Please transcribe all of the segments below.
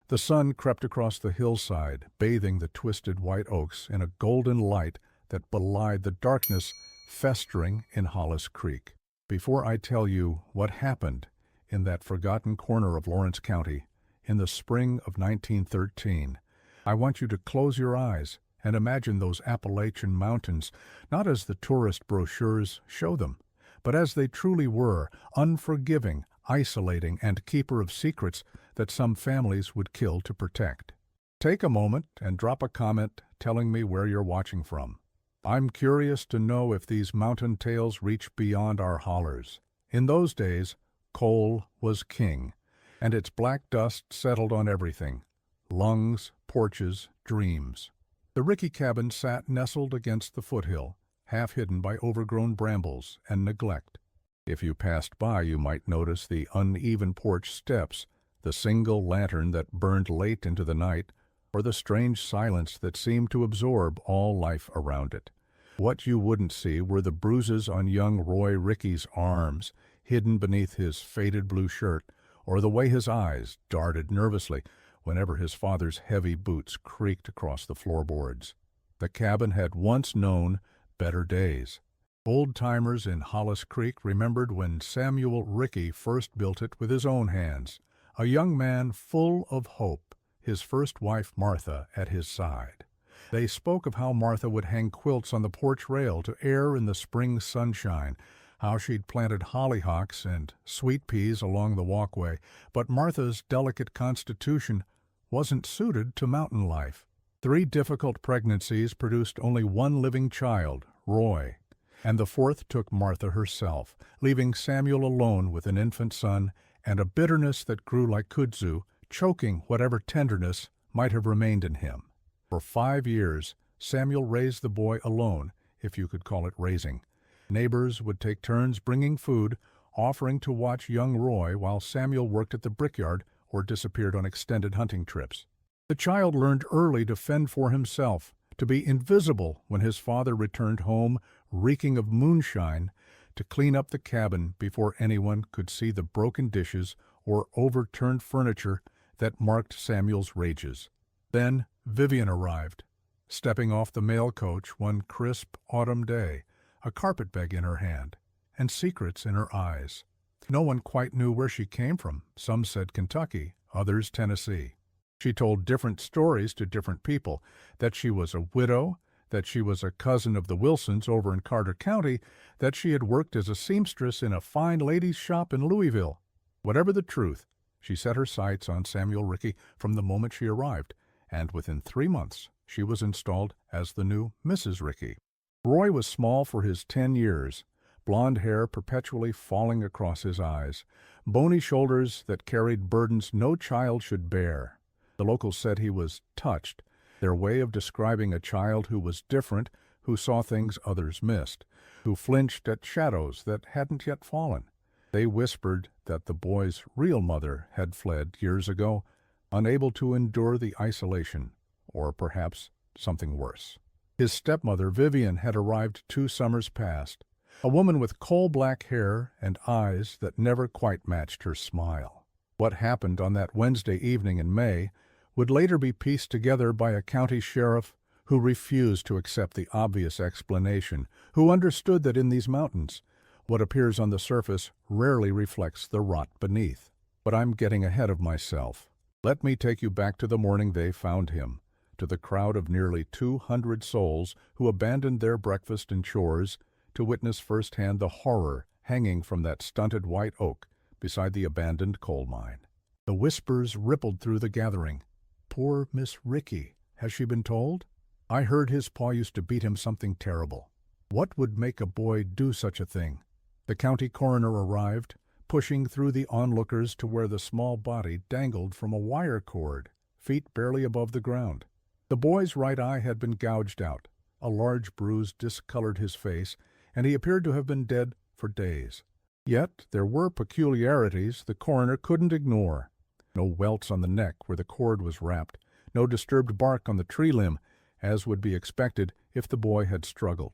The sun crept across the hillside, bathing the twisted white oaks in a golden light that belied the darkness festering in Hollis Creek. Before I tell you what happened in that forgotten corner of Lawrence County in the spring of 1913, I want you to close your eyes and imagine those Appalachian mountains not as the tourist brochures show them, but as they truly were, unforgiving, isolating, and keeper of secrets that some families would kill to protect. Take a moment and drop a comment telling me where you're watching from. I'm curious to know if these mountain tales reach beyond our hollers. In those days, coal was king, and its black dust settled on everything: lungs, porches, dreams. The Rickey cabin sat nestled against the foothill, half hidden by overgrown brambles and neglect. If you passed by, you might notice the uneven porch steps, the single lantern that burned late into the night, or the strange silence that seemed to absorb all life around it. What you wouldn't see were the bruises on young Roy Rickey's arms, hidden beneath his faded blue shirt, or the way his eyes darted nervously whenever his father's heavy boots creaked across the floorboards. The cabin had once known better days. Old-timers in Hollis Creek remembered when Samuel Rickey first built it with his own hands, a young man full of hope, his first wife Martha at his side. They spoke of how Martha would hang quilts on the porch rail to air in the spring sunshine, how she'd planted hollyhocks and sweet peas along the walkway, but Martha's delicate constitution wasn't suited to mountain life. 3 difficult pregnancies produced only one living child, Roy, and the 4th took Martha herself, leaving Samuel alone with an infant son and a bitterness that grew like kudzu, choking whatever tenderness might have remained in him. For 5 years, Samuel raised the boy alone, if you could call it raising. Neighbors would take turns bringing food, offering to watch young Roy while Samuel worked at the brickyard or disappeared on extended hunting trips. The child learned early to fend for himself, to be invisible when his father returned home, reeking of moonshine, to clean up the cabin before anyone could see the broken dishes or overturned furniture that marked Samuel's rages. Then Vivien arrived, stepping off the mail coach one crisp autumn day, a carpetbag in her hand, and secrets in her eyes. No one quite knew where she came from. Some said Kentucky, others Tennessee. She told different stories to different people, that she was a widow, that she was a cousin of the Wilsons over in Carter County, that she had worked as a seamstress in a fine ladies' shop in Louisville. Whatever the truth, she set her sights on Samuel Rickey from the moment she arrived, and within 3 months she was installed as the new Mrs. Rickey. Roy was small for his 10 years, blond hair perpetually falling across his eyes, bony shoulders that carried burdens no child should bear. The locals said he was touched, their way of describing a child who was different, who saw things others missed, who flinched at shadows that hadn't yet fallen. They whispered that the boy's real mother had fled years ago, unable to endure the isolation, or perhaps something worse. His stepmother, Vivien, had arrived 2 summers past, a woman with coal-black hair and eyes that never quite matched her smile. What happened on that Wednesday evening in May would later be pieced together by a county sheriff who refused to accept the obvious explanation, who understood that in these mountains, what appears on the surface rarely reflects the rot beneath. But I'm getting ahead of myself. Let me take you back to the morning they found him, to the crowd of nearly 200 souls who abandoned their breakfast and chores to witness firsthand the horror hanging from that stunted white oak beside the abandoned coal mine. The whispers rippled through the gathering. Poor Miss Rickey, has she been told? I heard his pa used to beat him something terrible. What would make a boy do such a thing? The county coroner arrived, pushing through the onlookers to where the small body dangled from a wire cord, feet barely above the ground. The boy's right eye had been gouged out. A large bruise discolored his face, and he appeared to have been dead for days. Yet there were peculiarities the coroner couldn't ignore. No welts on the neck where the cord was wrapped, no disturbed bark on the tree limb, as would be expected if the boy had struggled.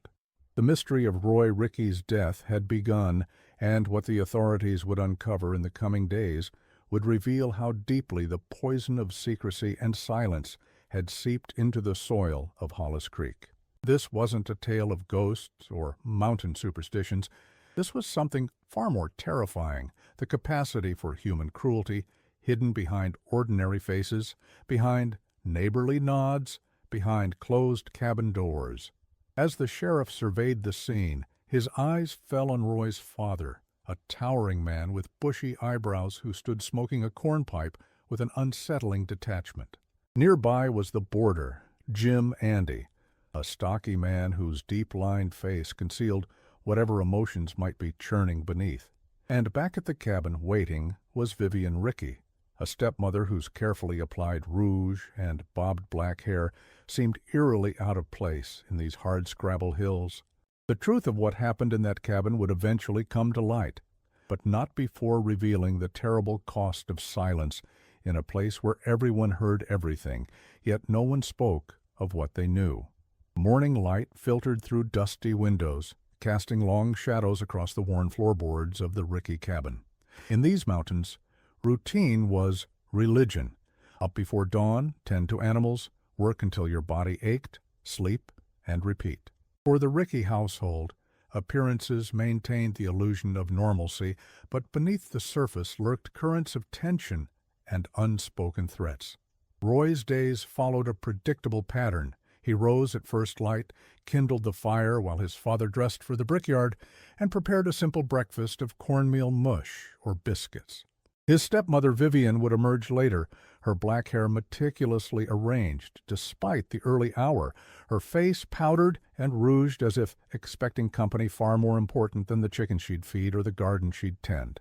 The mystery of Roy Rickey's death had begun, and what the authorities would uncover in the coming days would reveal how deeply the poison of secrecy and silence had seeped into the soil of Hollis Creek. This wasn't a tale of ghosts or mountain superstitions. This was something far more terrifying, the capacity for human cruelty, hidden behind ordinary faces, behind neighborly nods, behind closed cabin doors. As the sheriff surveyed the scene, his eyes fell on Roy's father, a towering man with bushy eyebrows who stood smoking a cornpipe with an unsettling detachment. Nearby was the boarder, Jim Andy, a stocky man whose deep-lined face concealed whatever emotions might be churning beneath. And back at the cabin, waiting, was Vivien Rickey, a stepmother whose carefully applied rouge and bobbed black hair seemed eerily out of place in these hardscrabble hills. The truth of what happened in that cabin would eventually come to light, but not before revealing the terrible cost of silence in a place where everyone heard everything, yet no one spoke of what they knew. Morning light filtered through dusty windows, casting long shadows across the worn floorboards of the Rickey cabin. In these mountains, routine was religion. Up before dawn, tend to animals, work until your body ached, sleep, and repeat. For the Rickey household, appearances maintained the illusion of normalcy, but beneath the surface lurked currents of tension and unspoken threats. Roy's days followed a predictable pattern. He rose at first light, kindled the fire while his father dressed for the brickyard, and prepared a simple breakfast of cornmeal mush or biscuits. His stepmother Vivien would emerge later, her black hair meticulously arranged despite the early hour, her face powdered and rouged as if expecting company far more important than the chicken she'd feed or the garden she'd tend.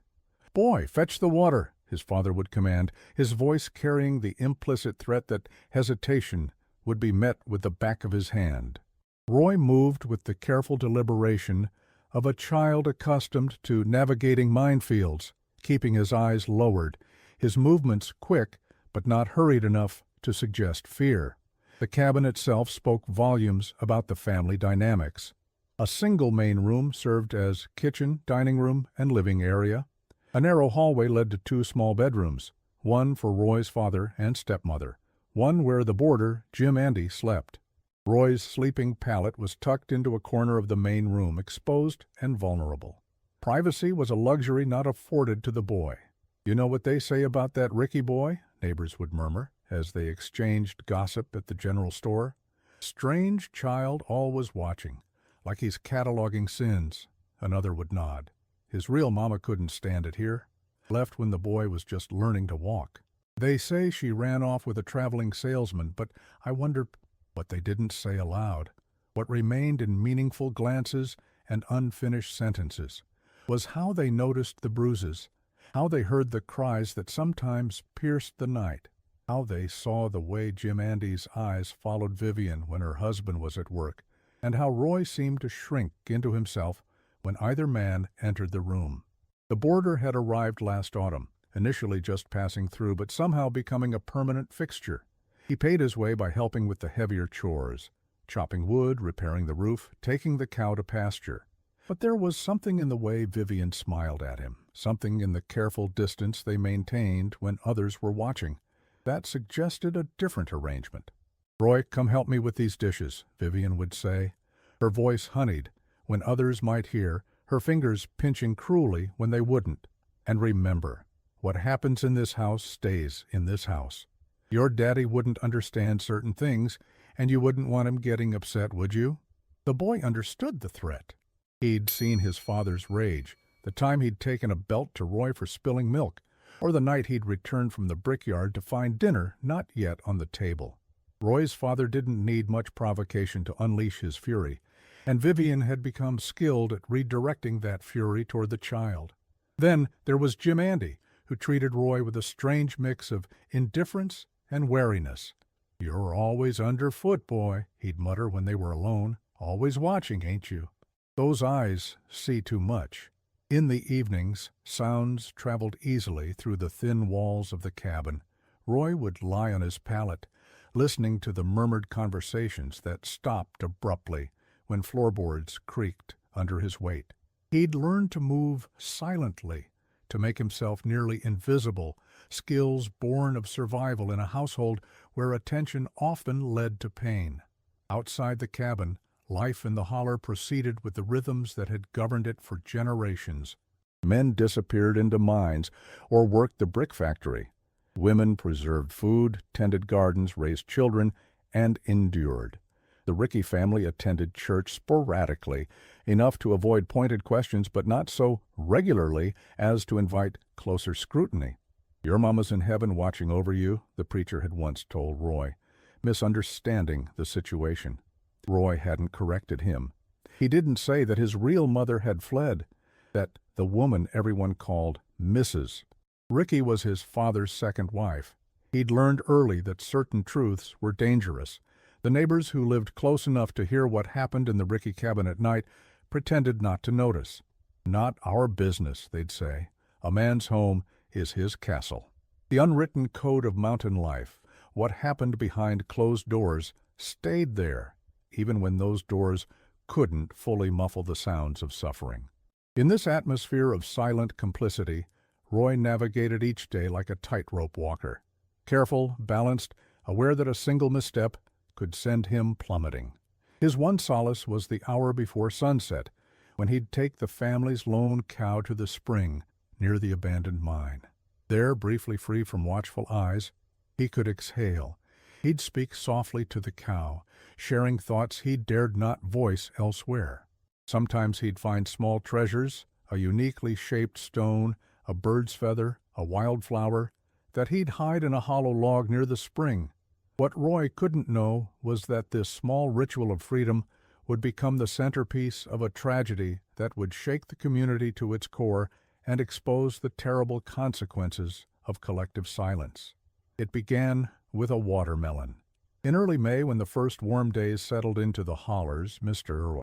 "Boy, fetch the water," his father would command, his voice carrying the implicit threat that hesitation would be met with the back of his hand. Roy moved with the careful deliberation of a child accustomed to navigating minefields, keeping his eyes lowered, his movements quick but not hurried enough to suggest fear. The cabin itself spoke volumes about the family dynamics. A single main room served as kitchen, dining room, and living area. A narrow hallway led to two small bedrooms, one for Roy's father and stepmother, one where the boarder, Jim Andy, slept. Roy's sleeping pallet was tucked into a corner of the main room, exposed and vulnerable. Privacy was a luxury not afforded to the boy. "You know what they say about that Rickey boy?" neighbors would murmur, as they exchanged gossip at the general store. "Strange child, always watching, like he's cataloging sins," another would nod. "His real mama couldn't stand it here. Left when the boy was just learning to walk. They say she ran off with a traveling salesman, but I wonder—" What they didn't say aloud, what remained in meaningful glances and unfinished sentences, was how they noticed the bruises, how they heard the cries that sometimes pierced the night, how they saw the way Jim Andy's eyes followed Vivien when her husband was at work, and how Roy seemed to shrink into himself when either man entered the room. The boarder had arrived last autumn, initially just passing through, but somehow becoming a permanent fixture. He paid his way by helping with the heavier chores, chopping wood, repairing the roof, taking the cow to pasture. But there was something in the way Vivien smiled at him, something in the careful distance they maintained when others were watching, that suggested a different arrangement. "Roy, come help me with these dishes," Vivien would say, her voice honeyed when others might hear, her fingers pinching cruelly when they wouldn't. "And remember, what happens in this house stays in this house. Your daddy wouldn't understand certain things, and you wouldn't want him getting upset, would you?" The boy understood the threat. He'd seen his father's rage, the time he'd taken a belt to Roy for spilling milk, or the night he'd returned from the brickyard to find dinner not yet on the table. Roy's father didn't need much provocation to unleash his fury, and Vivien had become skilled at redirecting that fury toward the child. Then there was Jim Andy, who treated Roy with a strange mix of indifference and wariness. "You're always underfoot, boy," he'd mutter when they were alone. "Always watching, ain't you? Those eyes see too much." In the evenings, sounds traveled easily through the thin walls of the cabin. Roy would lie on his pallet, listening to the murmured conversations that stopped abruptly when floorboards creaked under his weight. He'd learned to move silently, to make himself nearly invisible, skills born of survival in a household where attention often led to pain. Outside the cabin, life in the holler proceeded with the rhythms that had governed it for generations. Men disappeared into mines or worked the brick factory. Women preserved food, tended gardens, raised children, and endured. The Rickey family attended church sporadically, enough to avoid pointed questions, but not so regularly as to invite closer scrutiny. "Your mama's in heaven watching over you," the preacher had once told Roy, misunderstanding the situation. Roy hadn't corrected him. He didn't say that his real mother had fled, that the woman everyone called Mrs. Rickey was his father's second wife. He'd learned early that certain truths were dangerous. The neighbors who lived close enough to hear what happened in the Rickey cabin at night pretended not to notice. "Not our business," they'd say. "A man's home is his castle." The unwritten code of mountain life, what happened behind closed doors, stayed there, even when those doors couldn't fully muffle the sounds of suffering. In this atmosphere of silent complicity, Roy navigated each day like a tightrope walker. Careful, balanced, aware that a single misstep could send him plummeting. His one solace was the hour before sunset, when he'd take the family's lone cow to the spring near the abandoned mine. There, briefly free from watchful eyes, he could exhale. He'd speak softly to the cow, sharing thoughts he dared not voice elsewhere. Sometimes he'd find small treasures, a uniquely shaped stone, a bird's feather, a wildflower, that he'd hide in a hollow log near the spring. What Roy couldn't know was that this small ritual of freedom would become the centerpiece of a tragedy that would shake the community to its core and expose the terrible consequences of collective silence. It began with a watermelon. In early May, when the first warm days settled into the hollers, Mr.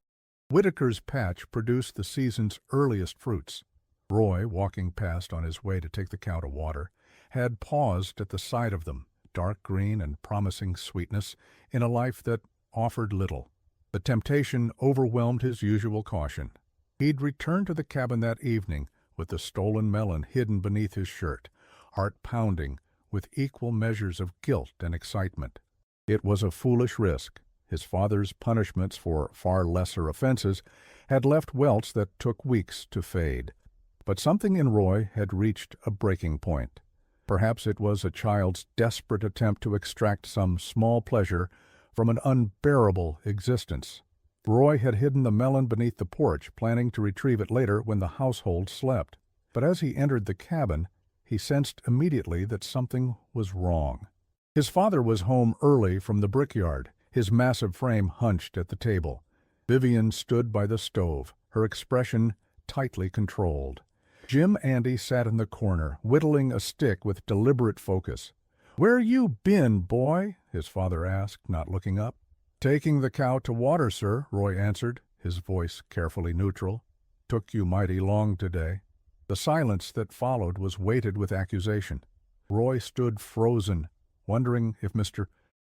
Whitaker's patch produced the season's earliest fruits. Roy, walking past on his way to take the cow to water, had paused at the sight of them, dark green and promising sweetness, in a life that offered little. The temptation overwhelmed his usual caution. He'd return to the cabin that evening with the stolen melon hidden beneath his shirt, heart pounding with equal measures of guilt and excitement. It was a foolish risk. His father's punishments for far lesser offenses had left welts that took weeks to fade. But something in Roy had reached a breaking point. Perhaps it was a child's desperate attempt to extract some small pleasure from an unbearable existence. Roy had hidden the melon beneath the porch, planning to retrieve it later when the household slept. But as he entered the cabin, he sensed immediately that something was wrong. His father was home early from the brickyard, his massive frame hunched at the table. Vivien stood by the stove, her expression tightly controlled. Jim Andy sat in the corner, whittling a stick with deliberate focus. "Where you been, boy?" his father asked, not looking up. "Taking the cow to water, sir," Roy answered, his voice carefully neutral. "Took you mighty long today." The silence that followed was weighted with accusation. Roy stood frozen, wondering if Mr.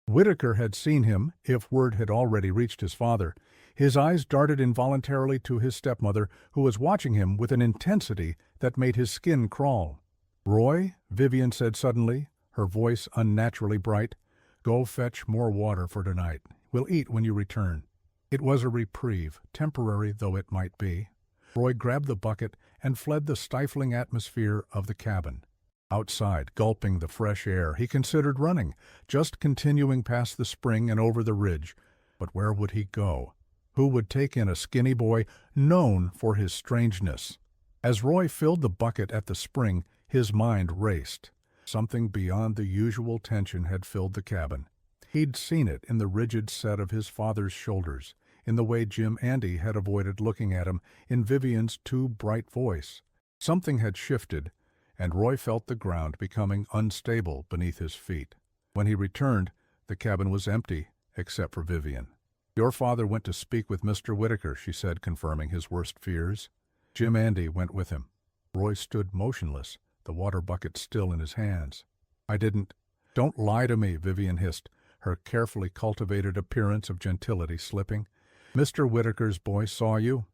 Whitaker had seen him, if word had already reached his father. His eyes darted involuntarily to his stepmother, who was watching him with an intensity that made his skin crawl. "Roy," Vivien said suddenly, her voice unnaturally bright, "go fetch more water for tonight. We'll eat when you return." It was a reprieve, temporary though it might be. Roy grabbed the bucket and fled the stifling atmosphere of the cabin. Outside, gulping the fresh air, he considered running, just continuing past the spring and over the ridge. But where would he go? Who would take in a skinny boy known for his strangeness? As Roy filled the bucket at the spring, his mind raced. Something beyond the usual tension had filled the cabin. He'd seen it in the rigid set of his father's shoulders, in the way Jim Andy had avoided looking at him, in Vivien's too bright voice. Something had shifted, and Roy felt the ground becoming unstable beneath his feet. When he returned, the cabin was empty, except for Vivien. "Your father went to speak with Mr. Whitaker," she said, confirming his worst fears. Jim Andy went with him. Roy stood motionless, the water bucket still in his hands. "I didn't—" "Don't lie to me," Vivien hissed, her carefully cultivated appearance of gentility slipping. "Mr. Whitaker's boy saw you.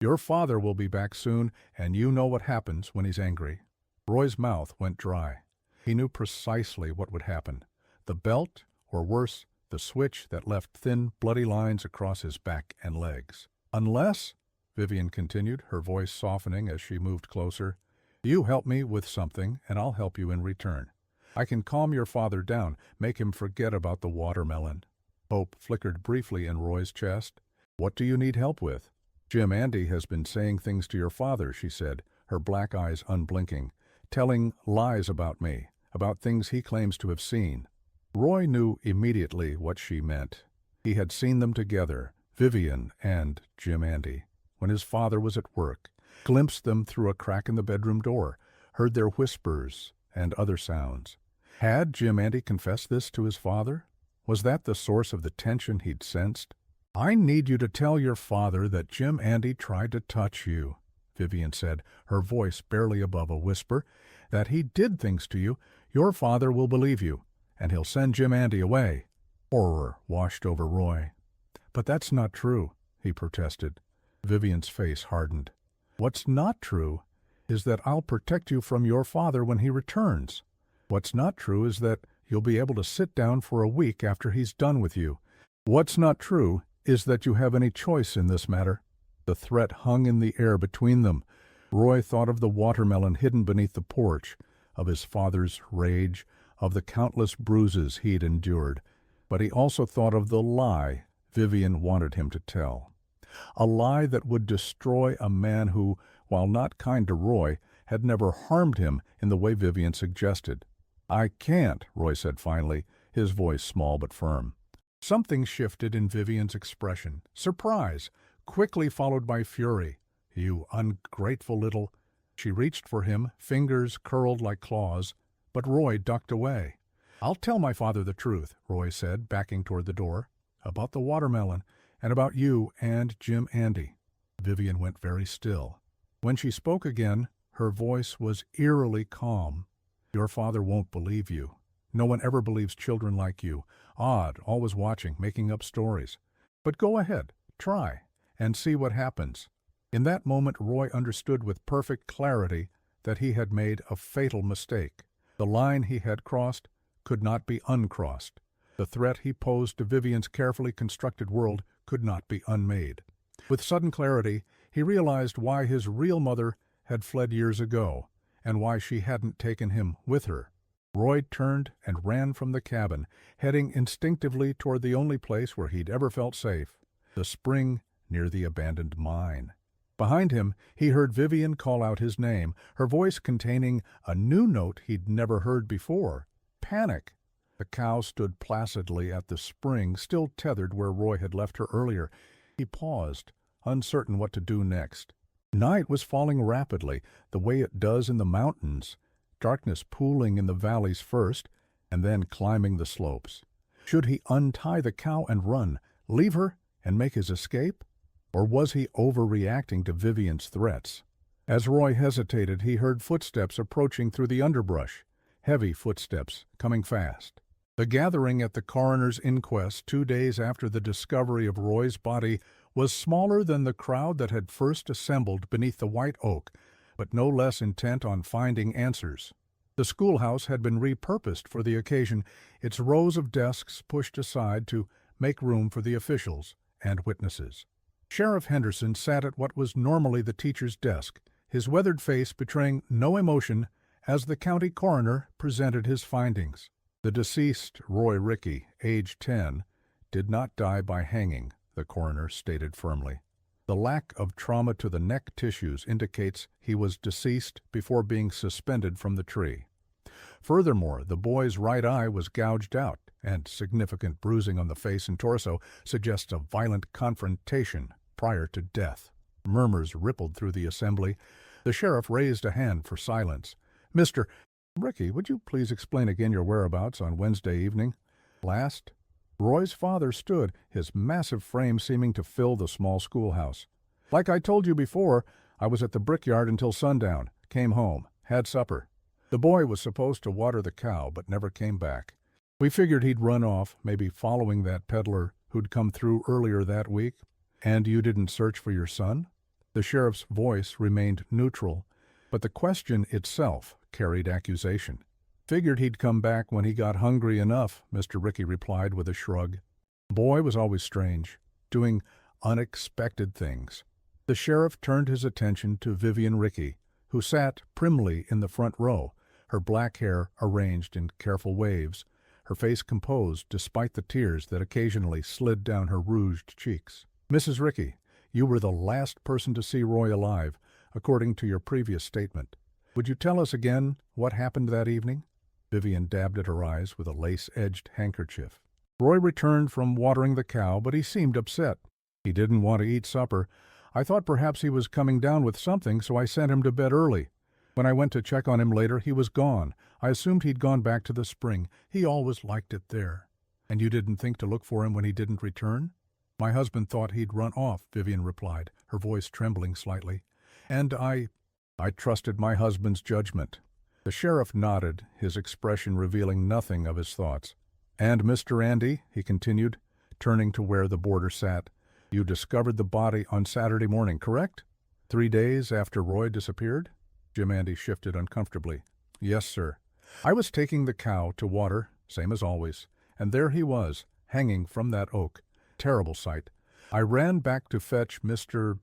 Your father will be back soon, and you know what happens when he's angry." Roy's mouth went dry. He knew precisely what would happen. The belt, or worse, the switch that left thin, bloody lines across his back and legs. Unless, Vivien continued, her voice softening as she moved closer, you help me with something, and I'll help you in return. I can calm your father down, make him forget about the watermelon. Hope flickered briefly in Roy's chest. What do you need help with? Jim Andy has been saying things to your father, she said, her black eyes unblinking, telling lies about me, about things he claims to have seen. Roy knew immediately what she meant. He had seen them together, Vivien and Jim Andy, when his father was at work, glimpsed them through a crack in the bedroom door, heard their whispers and other sounds. Had Jim Andy confessed this to his father? Was that the source of the tension he'd sensed? I need you to tell your father that Jim Andy tried to touch you, Vivien said, her voice barely above a whisper. That he did things to you. Your father will believe you, and he'll send Jim Andy away. Horror washed over Roy. But that's not true, he protested. Vivien's face hardened. What's not true is that I'll protect you from your father when he returns. What's not true is that you'll be able to sit down for a week after he's done with you. What's not true is that you have any choice in this matter. The threat hung in the air between them. Roy thought of the watermelon hidden beneath the porch, of his father's rage, of the countless bruises he'd endured. But he also thought of the lie Vivien wanted him to tell. A lie that would destroy a man who, while not kind to Roy, had never harmed him in the way Vivien suggested. I can't, Roy said finally, his voice small but firm. Something shifted in Vivien's expression. Surprise, quickly followed by fury. You ungrateful little... She reached for him, fingers curled like claws, but Roy ducked away. I'll tell my father the truth, Roy said, backing toward the door, about the watermelon, and about you and Jim Andy. Vivien went very still. When she spoke again, her voice was eerily calm. Your father won't believe you. No one ever believes children like you. Odd, always watching, making up stories. But go ahead, try, and see what happens. In that moment, Roy understood with perfect clarity that he had made a fatal mistake. The line he had crossed could not be uncrossed. The threat he posed to Vivien's carefully constructed world could not be unmade. With sudden clarity, he realized why his real mother had fled years ago, and why she hadn't taken him with her. Roy turned and ran from the cabin, heading instinctively toward the only place where he'd ever felt safe, the spring near the abandoned mine. Behind him, he heard Vivien call out his name, her voice containing a new note he'd never heard before, panic. The cow stood placidly at the spring, still tethered where Roy had left her earlier. He paused, uncertain what to do next. Night was falling rapidly, the way it does in the mountains, darkness pooling in the valleys first, and then climbing the slopes. Should he untie the cow and run, leave her, and make his escape? Or was he overreacting to Vivien's threats? As Roy hesitated, he heard footsteps approaching through the underbrush, heavy footsteps, coming fast. The gathering at the coroner's inquest 2 days after the discovery of Roy's body was smaller than the crowd that had first assembled beneath the white oak, but no less intent on finding answers. The schoolhouse had been repurposed for the occasion, its rows of desks pushed aside to make room for the officials and witnesses. Sheriff Henderson sat at what was normally the teacher's desk, his weathered face betraying no emotion as the county coroner presented his findings. The deceased, Roy Rickey, age 10, did not die by hanging, the coroner stated firmly. The lack of trauma to the neck tissues indicates he was deceased before being suspended from the tree. Furthermore, the boy's right eye was gouged out, and significant bruising on the face and torso suggests a violent confrontation prior to death. Murmurs rippled through the assembly. The sheriff raised a hand for silence. Mr. Rickey, would you please explain again your whereabouts on Wednesday evening? Last, Roy's father stood, his massive frame seeming to fill the small schoolhouse. Like I told you before, I was at the brickyard until sundown, came home, had supper. The boy was supposed to water the cow, but never came back. We figured he'd run off, maybe following that peddler who'd come through earlier that week. And you didn't search for your son? The sheriff's voice remained neutral, but the question itself carried accusation. Figured he'd come back when he got hungry enough, Mr. Ricky replied with a shrug. Boy was always strange, doing unexpected things. The sheriff turned his attention to Vivien Ricky, who sat primly in the front row, her black hair arranged in careful waves, her face composed despite the tears that occasionally slid down her rouged cheeks. "Mrs. Ricky, you were the last person to see Roy alive, according to your previous statement. Would you tell us again what happened that evening?" Vivien dabbed at her eyes with a lace-edged handkerchief. "Roy returned from watering the cow, but he seemed upset. He didn't want to eat supper. I thought perhaps he was coming down with something, so I sent him to bed early. When I went to check on him later, he was gone. I assumed he'd gone back to the spring. He always liked it there." "And you didn't think to look for him when he didn't return?" "My husband thought he'd run off," Vivien replied, her voice trembling slightly. "And I trusted my husband's judgment." The sheriff nodded, his expression revealing nothing of his thoughts. "And Mr. Andy," he continued, turning to where the boarder sat, "you discovered the body on Saturday morning, correct? 3 days after Roy disappeared?" Jim Andy shifted uncomfortably. "Yes, sir. I was taking the cow to water, same as always, and there he was, hanging from that oak. Terrible sight. I ran back to fetch Mr.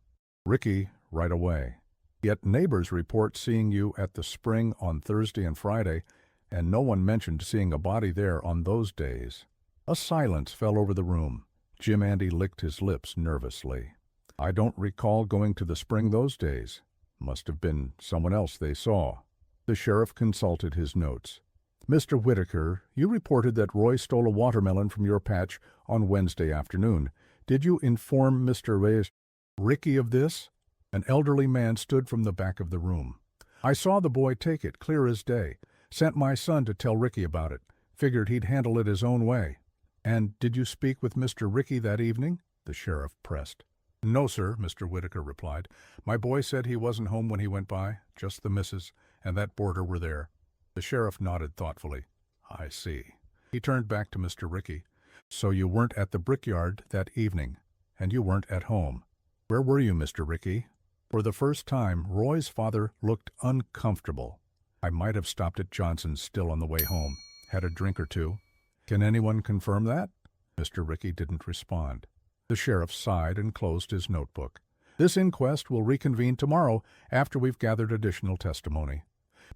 Ricky right away. Yet neighbors report seeing you at the spring on Thursday and Friday, and no one mentioned seeing a body there on those days." A silence fell over the room. Jim Andy licked his lips nervously. "I don't recall going to the spring those days. Must have been someone else they saw." The sheriff consulted his notes. "Mr. Whitaker, you reported that Roy stole a watermelon from your patch on Wednesday afternoon. Did you inform Mr. Ricky of this?" An elderly man stood from the back of the room. "I saw the boy take it, clear as day. Sent my son to tell Ricky about it. Figured he'd handle it his own way." "And did you speak with Mr. Ricky that evening?" the sheriff pressed. "No, sir," Mr. Whitaker replied. "My boy said he wasn't home when he went by. Just the missus and that boarder were there." The sheriff nodded thoughtfully. "I see." He turned back to Mr. Ricky. "So you weren't at the brickyard that evening, and you weren't at home. Where were you, Mr. Ricky?" For the first time, Roy's father looked uncomfortable. "I might have stopped at Johnson's still on the way home. Had a drink or two." "Can anyone confirm that?" Mr. Ricky didn't respond. The sheriff sighed and closed his notebook. "This inquest will reconvene tomorrow after we've gathered additional testimony.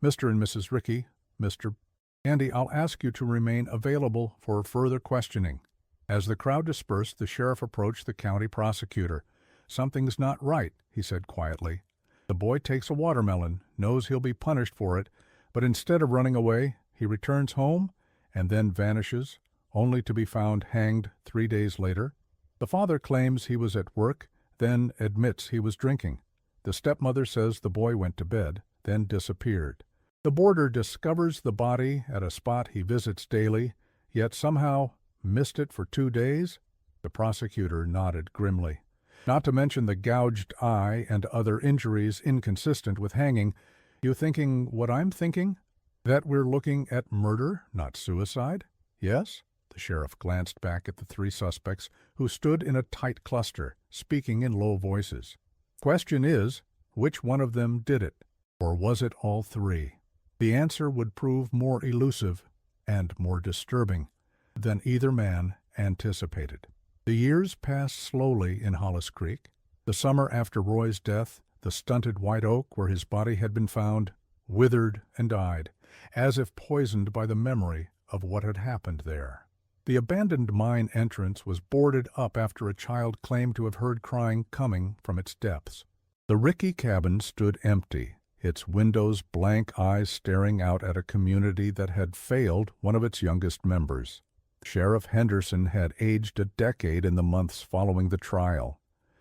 Mr. and Mrs. Ricky, Mr. Andy, I'll ask you to remain available for further questioning." As the crowd dispersed, the sheriff approached the county prosecutor. "Something's not right," he said quietly. "The boy takes a watermelon, knows he'll be punished for it, but instead of running away, he returns home and then vanishes, only to be found hanged 3 days later. The father claims he was at work, then admits he was drinking. The stepmother says the boy went to bed, then disappeared. The boarder discovers the body at a spot he visits daily, yet somehow missed it for 2 days?" The prosecutor nodded grimly. "Not to mention the gouged eye and other injuries inconsistent with hanging. You thinking what I'm thinking? That we're looking at murder, not suicide? Yes?" The sheriff glanced back at the 3 suspects who stood in a tight cluster, speaking in low voices. "Question is, which one of them did it? Or was it all 3? The answer would prove more elusive and more disturbing than either man anticipated." The years passed slowly in Hollis Creek. The summer after Roy's death, the stunted white oak where his body had been found withered and died, as if poisoned by the memory of what had happened there. The abandoned mine entrance was boarded up after a child claimed to have heard crying coming from its depths. The Ricky cabin stood empty, its windows blank eyes staring out at a community that had failed one of its youngest members. Sheriff Henderson had aged a decade in the months following the trial.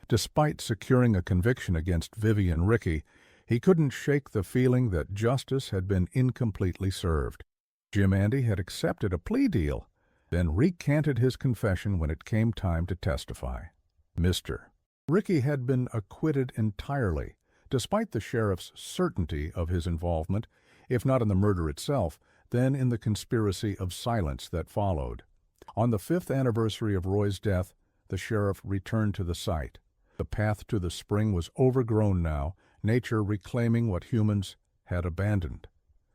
Despite securing a conviction against Vivien Ricky, he couldn't shake the feeling that justice had been incompletely served. Jim Andy had accepted a plea deal, then recanted his confession when it came time to testify. Mr. Ricky had been acquitted entirely, despite the sheriff's certainty of his involvement, if not in the murder itself, then in the conspiracy of silence that followed. On the 5th anniversary of Roy's death, the sheriff returned to the site. The path to the spring was overgrown now, nature reclaiming what humans had abandoned.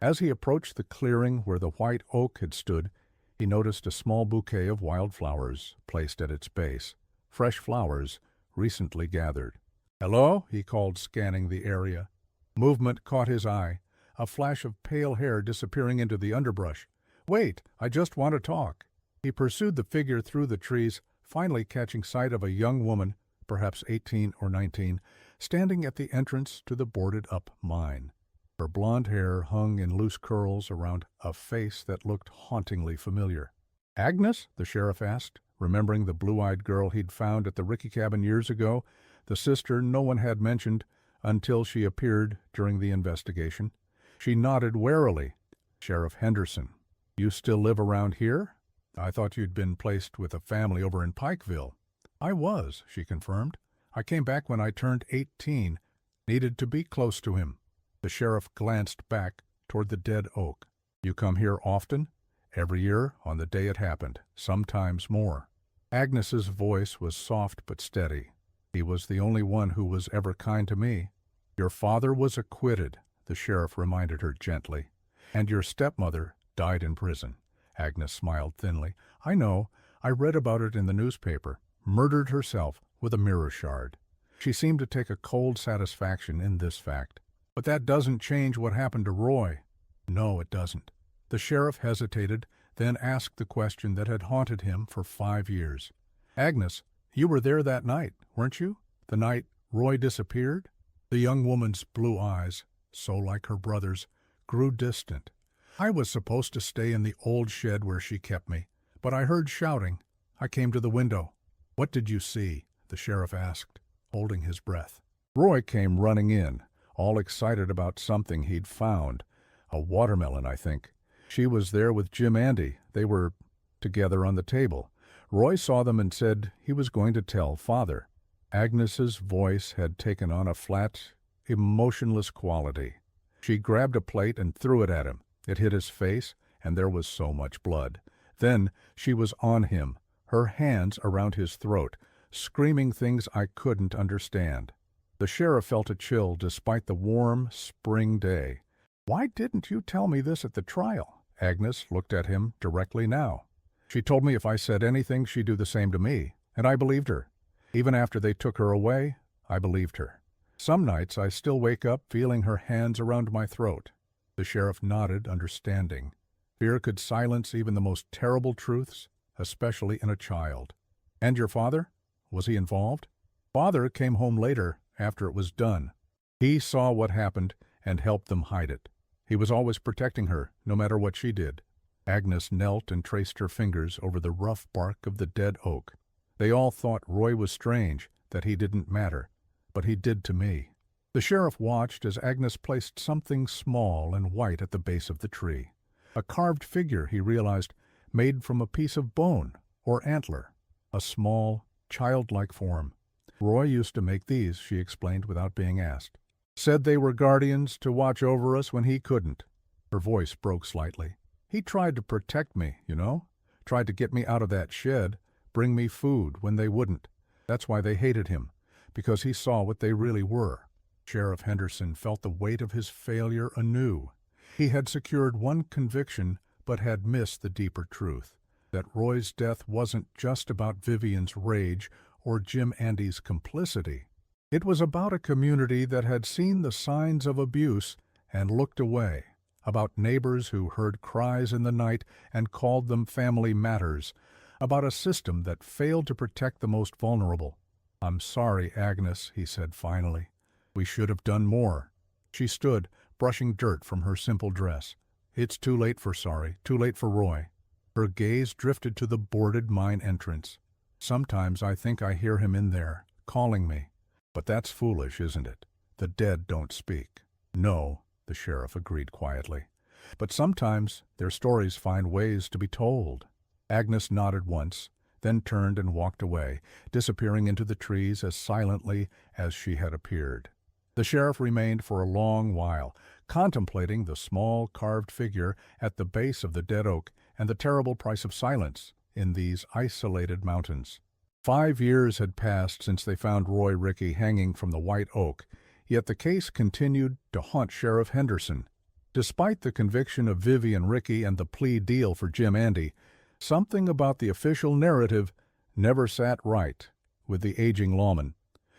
As he approached the clearing where the white oak had stood, he noticed a small bouquet of wildflowers placed at its base, fresh flowers recently gathered. "Hello?" he called, scanning the area. Movement caught his eye, a flash of pale hair disappearing into the underbrush. "Wait, I just want to talk." He pursued the figure through the trees, finally catching sight of a young woman, perhaps 18 or 19, standing at the entrance to the boarded-up mine. Her blonde hair hung in loose curls around a face that looked hauntingly familiar. "Agnes?" the sheriff asked, remembering the blue-eyed girl he'd found at the Rickey cabin years ago, the sister no one had mentioned until she appeared during the investigation. She nodded warily. "Sheriff Henderson. You still live around here? I thought you'd been placed with a family over in Pikeville." "I was," she confirmed. "I came back when I turned 18. Needed to be close to him." The sheriff glanced back toward the dead oak. "You come here often?" "Every year on the day it happened, sometimes more." Agnes's voice was soft but steady. "He was the only one who was ever kind to me." "Your father was acquitted," the sheriff reminded her gently. "And your stepmother died in prison." Agnes smiled thinly. "I know. I read about it in the newspaper. Murdered herself with a mirror shard." She seemed to take a cold satisfaction in this fact. "But that doesn't change what happened to Roy." "No, it doesn't." The sheriff hesitated, then asked the question that had haunted him for 5 years. "Agnes, you were there that night, weren't you? The night Roy disappeared?" The young woman's blue eyes, so like her brother's, grew distant. "I was supposed to stay in the old shed where she kept me, but I heard shouting. I came to the window." "What did you see?" the sheriff asked, holding his breath. "Roy came running in, all excited about something he'd found. A watermelon, I think. She was there with Jim Andy. They were together on the table. Roy saw them and said he was going to tell Father." Agnes's voice had taken on a flat, emotionless quality. She grabbed a plate and threw it at him. It hit his face, and there was so much blood. Then she was on him, her hands around his throat, screaming things I couldn't understand. The sheriff felt a chill despite the warm spring day. "Why didn't you tell me this at the trial?" Agnes looked at him directly now. "She told me if I said anything she'd do the same to me, and I believed her. Even after they took her away, I believed her. Some nights I still wake up feeling her hands around my throat." The sheriff nodded, understanding. Fear could silence even the most terrible truths, especially in a child. "And your father? Was he involved?" "Father came home later, after it was done. He saw what happened and helped them hide it. He was always protecting her, no matter what she did." Agnes knelt and traced her fingers over the rough bark of the dead oak. "They all thought Roy was strange, that he didn't matter, but he did to me." The sheriff watched as Agnes placed something small and white at the base of the tree. A carved figure, he realized, made from a piece of bone or antler. A small, childlike form. "Roy used to make these," she explained without being asked. "Said they were guardians to watch over us when he couldn't." Her voice broke slightly. "He tried to protect me, you know? Tried to get me out of that shed, bring me food when they wouldn't. That's why they hated him, because he saw what they really were." Sheriff Henderson felt the weight of his failure anew. He had secured one conviction, but had missed the deeper truth, that Roy's death wasn't just about Vivien's rage or Jim Andy's complicity. It was about a community that had seen the signs of abuse and looked away, about neighbors who heard cries in the night and called them family matters, about a system that failed to protect the most vulnerable. "I'm sorry, Agnes," he said finally. "We should have done more." She stood, brushing dirt from her simple dress. "It's too late for sorry, too late for Roy." Her gaze drifted to the boarded mine entrance. "Sometimes I think I hear him in there, calling me. But that's foolish, isn't it? The dead don't speak." "No," the sheriff agreed quietly. "But sometimes their stories find ways to be told." Agnes nodded once, then turned and walked away, disappearing into the trees as silently as she had appeared. The sheriff remained for a long while, contemplating the small carved figure at the base of the dead oak and the terrible price of silence in these isolated mountains. 5 years had passed since they found Roy Rickey hanging from the white oak, yet the case continued to haunt Sheriff Henderson. Despite the conviction of Vivien Rickey and the plea deal for Jim Andy, something about the official narrative never sat right with the aging lawman.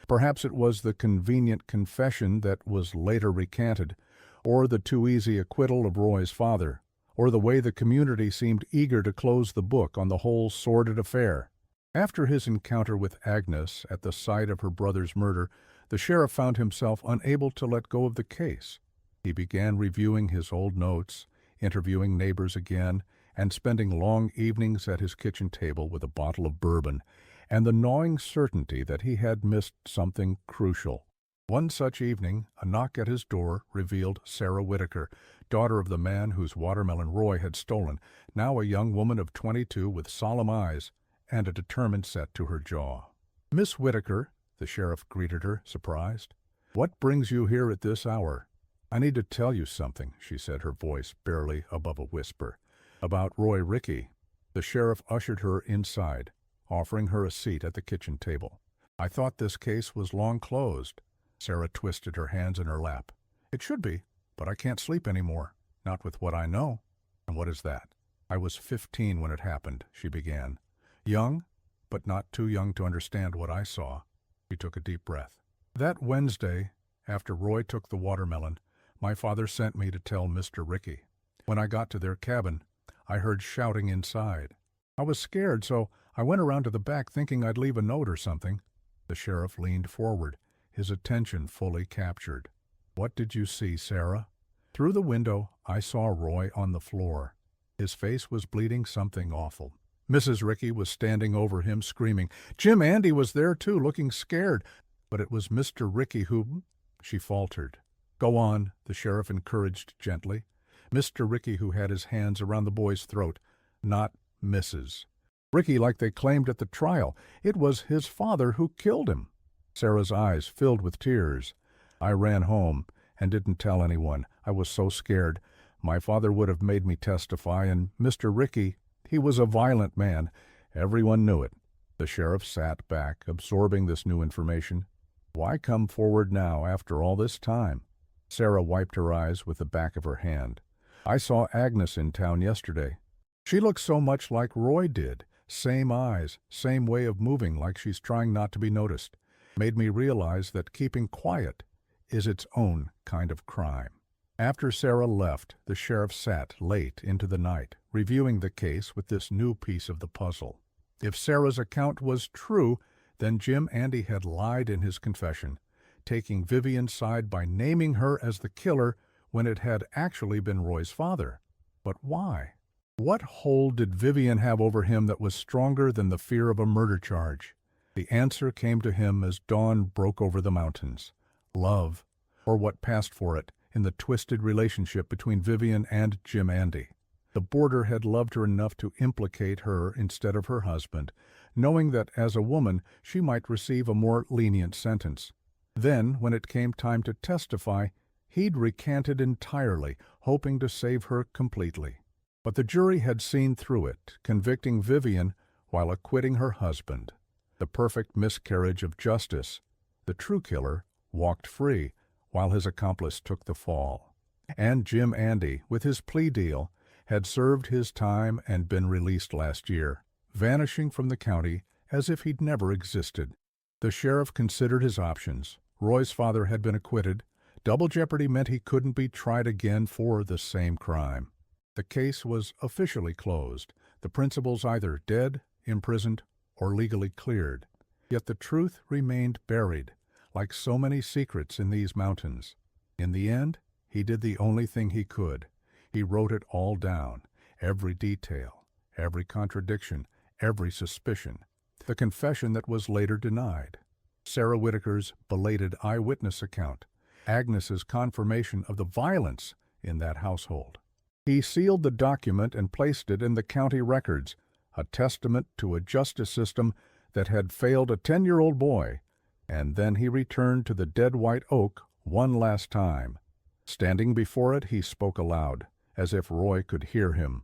Perhaps it was the convenient confession that was later recanted, or the too easy acquittal of Roy's father, or the way the community seemed eager to close the book on the whole sordid affair. After his encounter with Agnes at the site of her brother's murder, the sheriff found himself unable to let go of the case. He began reviewing his old notes, interviewing neighbors again, and spending long evenings at his kitchen table with a bottle of bourbon, and the gnawing certainty that he had missed something crucial. One such evening, a knock at his door revealed Sarah Whitaker, daughter of the man whose watermelon Roy had stolen, now a young woman of 22 with solemn eyes and a determined set to her jaw. "Miss Whitaker," the sheriff greeted her, surprised. "What brings you here at this hour?" "I need to tell you something," she said, her voice barely above a whisper. "About Roy Rickey." The sheriff ushered her inside, offering her a seat at the kitchen table. "I thought this case was long closed." Sarah twisted her hands in her lap. "It should be, but I can't sleep anymore. Not with what I know." "And what is that?" "I was 15 when it happened," she began. "Young, but not too young to understand what I saw." She took a deep breath. "That Wednesday, after Roy took the watermelon, my father sent me to tell Mr. Rickey. When I got to their cabin, I heard shouting inside. I was scared, so I went around to the back thinking I'd leave a note or something." The sheriff leaned forward, his attention fully captured. "What did you see, Sarah?" "Through the window, I saw Roy on the floor. His face was bleeding something awful. Mrs. Rickey was standing over him, screaming. Jim Andy was there, too, looking scared. But it was Mr. Rickey who—" She faltered. "Go on," the sheriff encouraged gently. "Mr. Rickey who had his hands around the boy's throat, not Mrs. Rickey like they claimed at the trial. It was his father who killed him." Sarah's eyes filled with tears. "I ran home and didn't tell anyone. I was so scared. My father would have made me testify, and Mr. Rickey, he was a violent man. Everyone knew it." The sheriff sat back, absorbing this new information. "Why come forward now after all this time?" Sarah wiped her eyes with the back of her hand. "I saw Agnes in town yesterday. She looks so much like Roy did. Same eyes, same way of moving, like she's trying not to be noticed. Made me realize that keeping quiet is its own kind of crime." After Sarah left, the sheriff sat late into the night, reviewing the case with this new piece of the puzzle. If Sarah's account was true, then Jim Andy had lied in his confession, taking Vivien's side by naming her as the killer when it had actually been Roy's father. But why? What hold did Vivien have over him that was stronger than the fear of a murder charge? The answer came to him as dawn broke over the mountains. Love, or what passed for it, in the twisted relationship between Vivien and Jim Andy. The boarder had loved her enough to implicate her instead of her husband, knowing that as a woman she might receive a more lenient sentence. Then, when it came time to testify, he'd recanted entirely, hoping to save her completely. But the jury had seen through it, convicting Vivien while acquitting her husband. The perfect miscarriage of justice. The true killer walked free, while his accomplice took the fall. And Jim Andy, with his plea deal, had served his time and been released last year, vanishing from the county as if he'd never existed. The sheriff considered his options. Roy's father had been acquitted. Double jeopardy meant he couldn't be tried again for the same crime. The case was officially closed, the principals either dead, imprisoned, or legally cleared. Yet the truth remained buried, like so many secrets in these mountains. In the end, he did the only thing he could. He wrote it all down, every detail, every contradiction, every suspicion. The confession that was later denied. Sarah Whitaker's belated eyewitness account. Agnes's confirmation of the violence in that household. He sealed the document and placed it in the county records, a testament to a justice system that had failed a 10-year-old boy. And then he returned to the dead white oak one last time. Standing before it, he spoke aloud, as if Roy could hear him.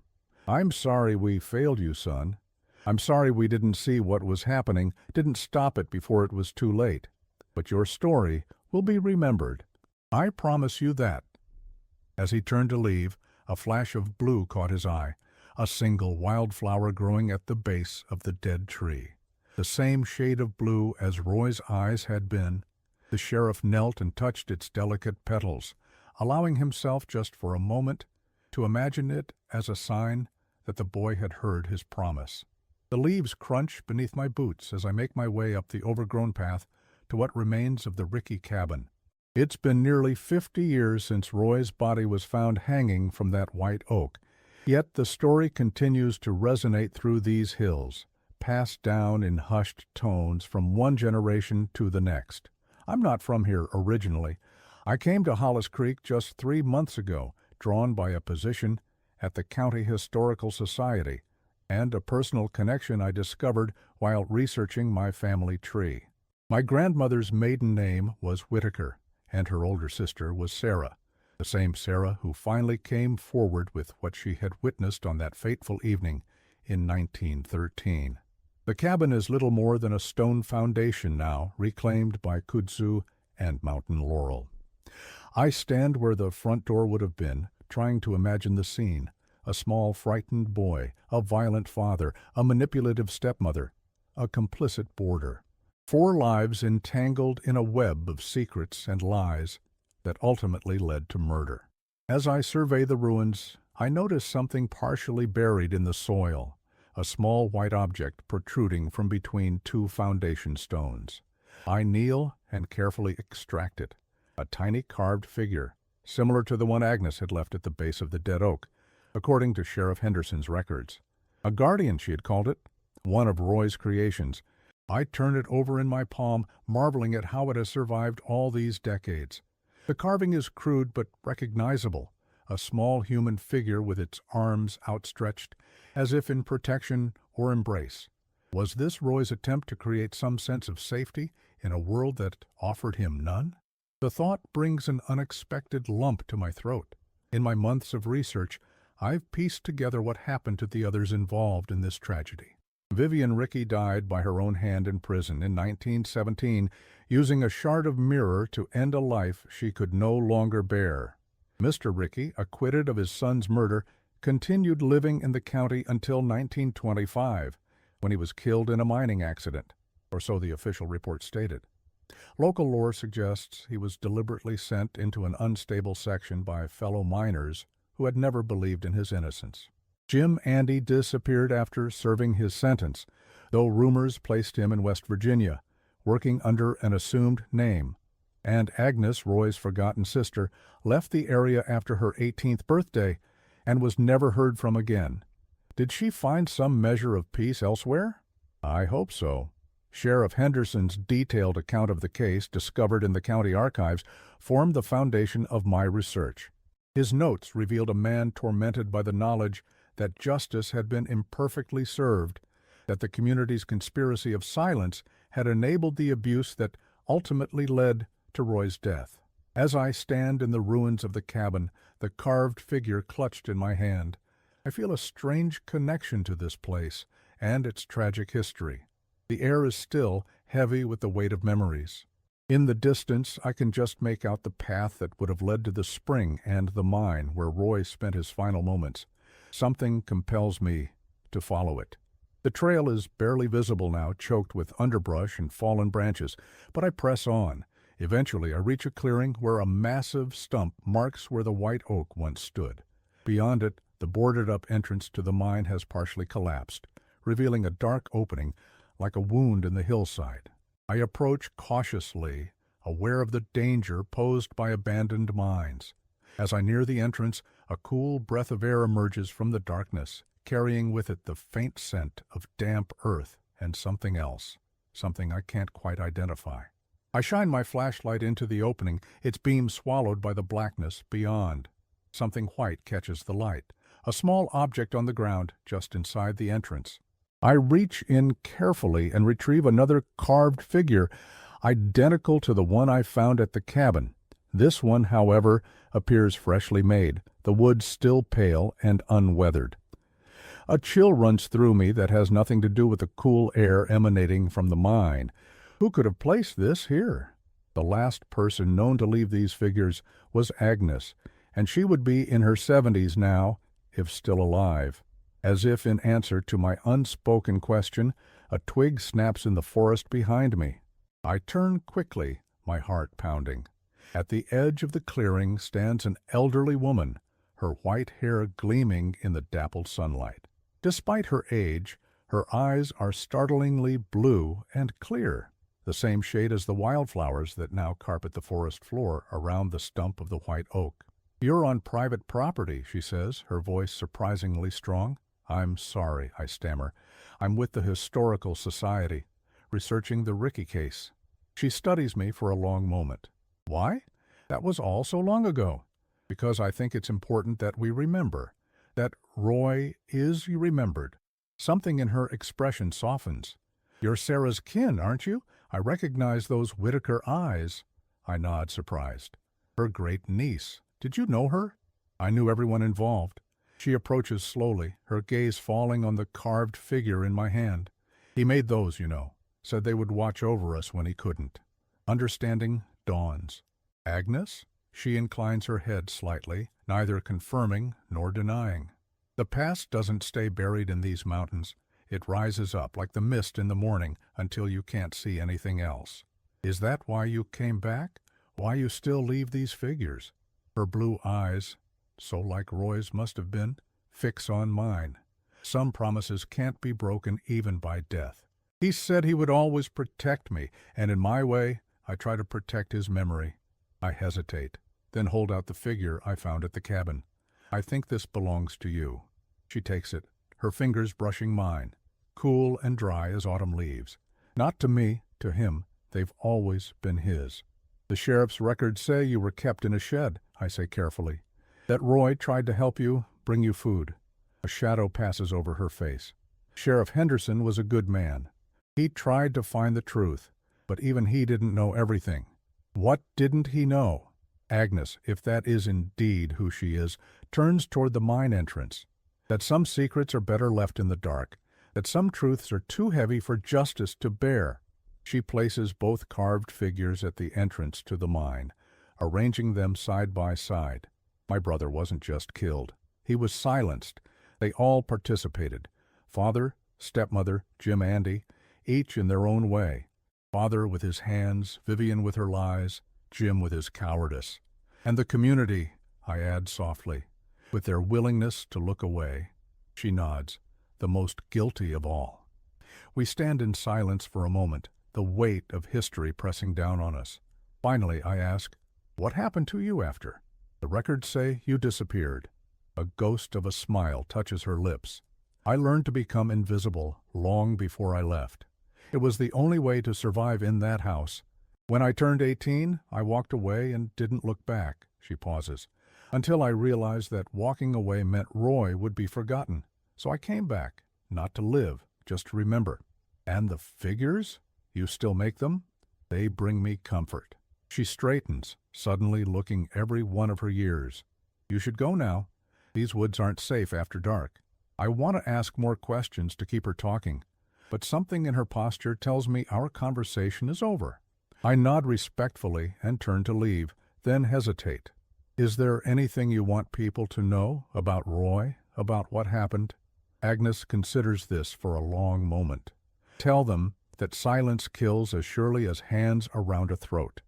"I'm sorry we failed you, son. I'm sorry we didn't see what was happening, didn't stop it before it was too late. But your story will be remembered. I promise you that." As he turned to leave, a flash of blue caught his eye, a single wildflower growing at the base of the dead tree. The same shade of blue as Roy's eyes had been. The sheriff knelt and touched its delicate petals, allowing himself just for a moment to imagine it as a sign that the boy had heard his promise. The leaves crunch beneath my boots as I make my way up the overgrown path to what remains of the Rickey cabin. It's been nearly 50 years since Roy's body was found hanging from that white oak, yet the story continues to resonate through these hills, passed down in hushed tones from one generation to the next. I'm not from here originally. I came to Hollis Creek just 3 months ago, drawn by a position at the County Historical Society and a personal connection I discovered while researching my family tree. My grandmother's maiden name was Whitaker, and her older sister was Sarah, the same Sarah who finally came forward with what she had witnessed on that fateful evening in 1913. The cabin is little more than a stone foundation now, reclaimed by kudzu and mountain laurel. I stand where the front door would have been, trying to imagine the scene. A small, frightened boy, a violent father, a manipulative stepmother, a complicit boarder. 4 lives entangled in a web of secrets and lies that ultimately led to murder. As I survey the ruins, I notice something partially buried in the soil, a small white object protruding from between 2 foundation stones. I kneel and carefully extract it, a tiny carved figure, similar to the one Agnes had left at the base of the dead oak, according to Sheriff Henderson's records. A guardian, she had called it, one of Roy's creations. I turn it over in my palm, marveling at how it has survived all these decades. The carving is crude but recognizable, a small human figure with its arms outstretched, as if in protection or embrace. Was this Roy's attempt to create some sense of safety in a world that offered him none? The thought brings an unexpected lump to my throat. In my months of research, I've pieced together what happened to the others involved in this tragedy. Vivien Rickey died by her own hand in prison in 1917, using a shard of mirror to end a life she could no longer bear. Mr. Rickey, acquitted of his son's murder, continued living in the county until 1925, when he was killed in a mining accident, or so the official report stated. Local lore suggests he was deliberately sent into an unstable section by fellow miners who had never believed in his innocence. Jim Andy disappeared after serving his sentence, though rumors placed him in West Virginia, working under an assumed name. And Agnes, Roy's forgotten sister, left the area after her 18th birthday and was never heard from again. Did she find some measure of peace elsewhere? I hope so. Sheriff Henderson's detailed account of the case, discovered in the county archives, formed the foundation of my research. His notes revealed a man tormented by the knowledge that justice had been imperfectly served, that the community's conspiracy of silence had enabled the abuse that ultimately led to Roy's death. As I stand in the ruins of the cabin, the carved figure clutched in my hand, I feel a strange connection to this place and its tragic history. The air is still heavy with the weight of memories. In the distance, I can just make out the path that would have led to the spring and the mine where Roy spent his final moments. Something compels me to follow it. The trail is barely visible now, choked with underbrush and fallen branches, but I press on. Eventually, I reach a clearing where a massive stump marks where the white oak once stood. Beyond it, the boarded-up entrance to the mine has partially collapsed, revealing a dark opening like a wound in the hillside. I approach cautiously, aware of the danger posed by abandoned mines. As I near the entrance, a cool breath of air emerges from the darkness, carrying with it the faint scent of damp earth and something else, something I can't quite identify. I shine my flashlight into the opening, its beam swallowed by the blackness beyond. Something white catches the light, a small object on the ground just inside the entrance. I reach in carefully and retrieve another carved figure, identical to the one I found at the cabin. This one, however, appears freshly made, the wood still pale and unweathered. A chill runs through me that has nothing to do with the cool air emanating from the mine. Who could have placed this here? The last person known to leave these figures was Agnes, and she would be in her 70s now, if still alive. As if in answer to my unspoken question, a twig snaps in the forest behind me. I turn quickly, my heart pounding. At the edge of the clearing stands an elderly woman, her white hair gleaming in the dappled sunlight. Despite her age, her eyes are startlingly blue and clear, the same shade as the wildflowers that now carpet the forest floor around the stump of the white oak. "You're on private property," she says, her voice surprisingly strong. "I'm sorry," I stammer. "I'm with the Historical Society, researching the Ricky case." She studies me for a long moment. "Why? That was all so long ago." "Because I think it's important that we remember, that Roy is remembered." Something in her expression softens. "You're Sarah's kin, aren't you? I recognize those Whitaker eyes." I nod, surprised. "Her great niece. Did you know her?" "I knew everyone involved." She approaches slowly, her gaze falling on the carved figure in my hand. "He made those, you know. Said they would watch over us when he couldn't." Understanding dawns. "Agnes?" She inclines her head slightly, neither confirming nor denying. "The past doesn't stay buried in these mountains. It rises up like the mist in the morning until you can't see anything else. Is that why you came back? Why you still leave these figures?" Her blue eyes, so like Roy's must have been, fix on mine. "Some promises can't be broken even by death. He said he would always protect me, and in my way, I try to protect his memory." I hesitate, then hold out the figure I found at the cabin. "I think this belongs to you." She takes it, her fingers brushing mine, cool and dry as autumn leaves. "Not to me, to him. They've always been his." "The sheriff's records say you were kept in a shed," I say carefully. "That Roy tried to help you, bring you food." A shadow passes over her face. "Sheriff Henderson was a good man. He tried to find the truth, but even he didn't know everything." "What didn't he know?" Agnes, if that is indeed who she is, turns toward the mine entrance. "That some secrets are better left in the dark, that some truths are too heavy for justice to bear." She places both carved figures at the entrance to the mine, arranging them side by side. My brother wasn't just killed. He was silenced. They all participated. Father, stepmother, Jim, Andy, each in their own way. Father with his hands, Vivien with her lies, Jim with his cowardice. "And the community," I add softly, "with their willingness to look away." She nods, "the most guilty of all." We stand in silence for a moment, the weight of history pressing down on us. Finally, I ask, "What happened to you after?" "The records say you disappeared." A ghost of a smile touches her lips. "I learned to become invisible long before I left. It was the only way to survive in that house. When I turned 18, I walked away and didn't look back." She pauses. "Until I realized that walking away meant Roy would be forgotten. So I came back, not to live, just to remember." "And the figures? You still make them?" "They bring me comfort." She straightens, suddenly looking every one of her years. "You should go now. These woods aren't safe after dark." I want to ask more questions to keep her talking, but something in her posture tells me our conversation is over. I nod respectfully and turn to leave, then hesitate. "Is there anything you want people to know about Roy, about what happened?" Agnes considers this for a long moment. "Tell them that silence kills as surely as hands around a throat.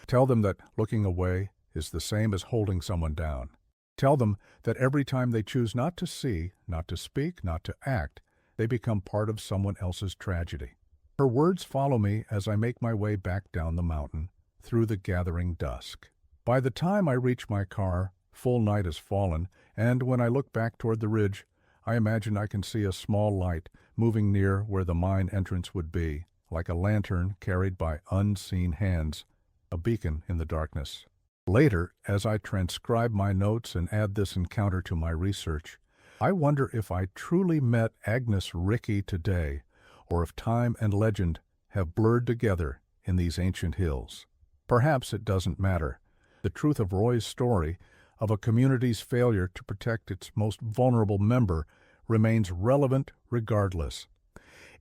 Tell them that looking away is the same as holding someone down. Tell them that every time they choose not to see, not to speak, not to act, they become part of someone else's tragedy." Her words follow me as I make my way back down the mountain, through the gathering dusk. By the time I reach my car, full night has fallen, and when I look back toward the ridge, I imagine I can see a small light moving near where the mine entrance would be, like a lantern carried by unseen hands, a beacon in the darkness. Later, as I transcribe my notes and add this encounter to my research, I wonder if I truly met Agnes Ricky today, or if time and legend have blurred together in these ancient hills. Perhaps it doesn't matter. The truth of Roy's story, of a community's failure to protect its most vulnerable member, remains relevant regardless.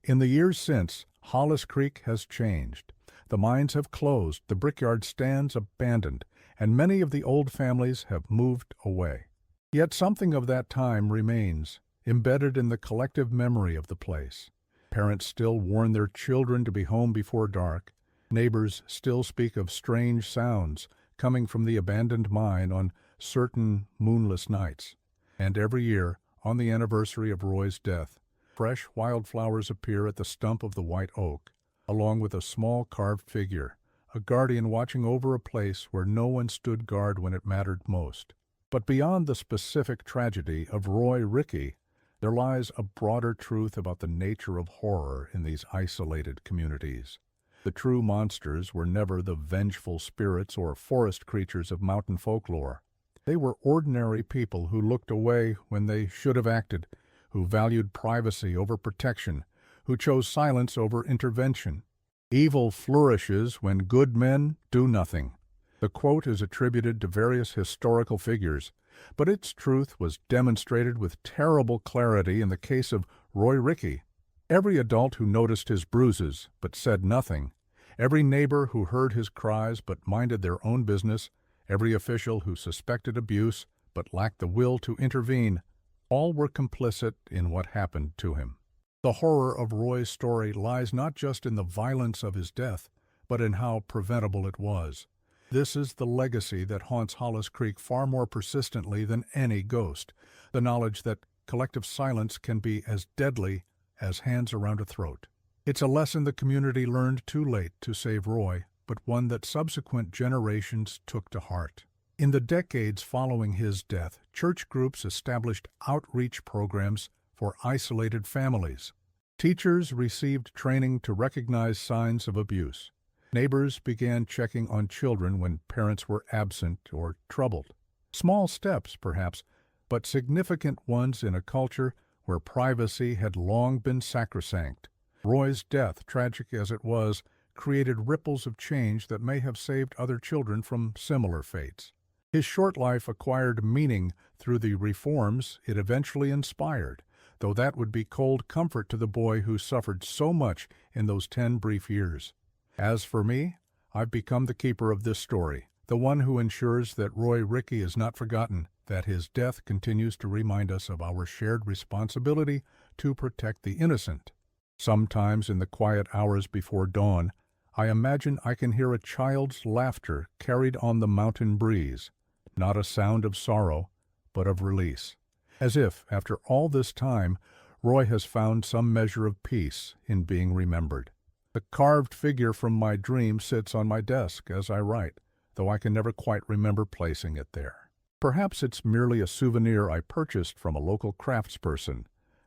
In the years since, Hollis Creek has changed. The mines have closed, the brickyard stands abandoned, and many of the old families have moved away. Yet something of that time remains, embedded in the collective memory of the place. Parents still warn their children to be home before dark. Neighbors still speak of strange sounds coming from the abandoned mine on certain moonless nights. And every year, on the anniversary of Roy's death, fresh wildflowers appear at the stump of the white oak, along with a small carved figure, a guardian watching over a place where no one stood guard when it mattered most. But beyond the specific tragedy of Roy Rickey, there lies a broader truth about the nature of horror in these isolated communities. The true monsters were never the vengeful spirits or forest creatures of mountain folklore. They were ordinary people who looked away when they should have acted, who valued privacy over protection, who chose silence over intervention. Evil flourishes when good men do nothing. The quote is attributed to various historical figures, but its truth was demonstrated with terrible clarity in the case of Roy Rickey. Every adult who noticed his bruises but said nothing, every neighbor who heard his cries but minded their own business, every official who suspected abuse but lacked the will to intervene, all were complicit in what happened to him. The horror of Roy's story lies not just in the violence of his death, but in how preventable it was. This is the legacy that haunts Hollis Creek far more persistently than any ghost, the knowledge that collective silence can be as deadly as hands around a throat. It's a lesson the community learned too late to save Roy, but one that subsequent generations took to heart. In the decades following his death, church groups established outreach programs for isolated families. Teachers received training to recognize signs of abuse. Neighbors began checking on children when parents were absent or troubled. Small steps, perhaps, but significant ones in a culture where privacy had long been sacrosanct. Roy's death, tragic as it was, created ripples of change that may have saved other children from similar fates. His short life acquired meaning through the reforms it eventually inspired, though that would be cold comfort to the boy who suffered so much in those 10 brief years. As for me, I've become the keeper of this story, the one who ensures that Roy Rickey is not forgotten, that his death continues to remind us of our shared responsibility to protect the innocent. Sometimes in the quiet hours before dawn, I imagine I can hear a child's laughter carried on the mountain breeze, not a sound of sorrow, but of release, as if, after all this time, Roy has found some measure of peace in being remembered. The carved figure from my dream sits on my desk as I write, though I can never quite remember placing it there. Perhaps it's merely a souvenir I purchased from a local craftsperson,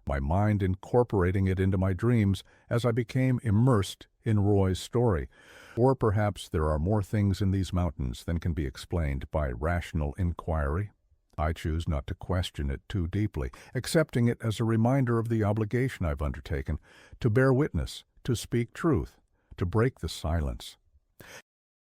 my mind incorporating it into my dreams as I became immersed in Roy's story. Or perhaps there are more things in these mountains than can be explained by rational inquiry. I choose not to question it too deeply, accepting it as a reminder of the obligation I've undertaken to bear witness, to speak truth, to break the silence.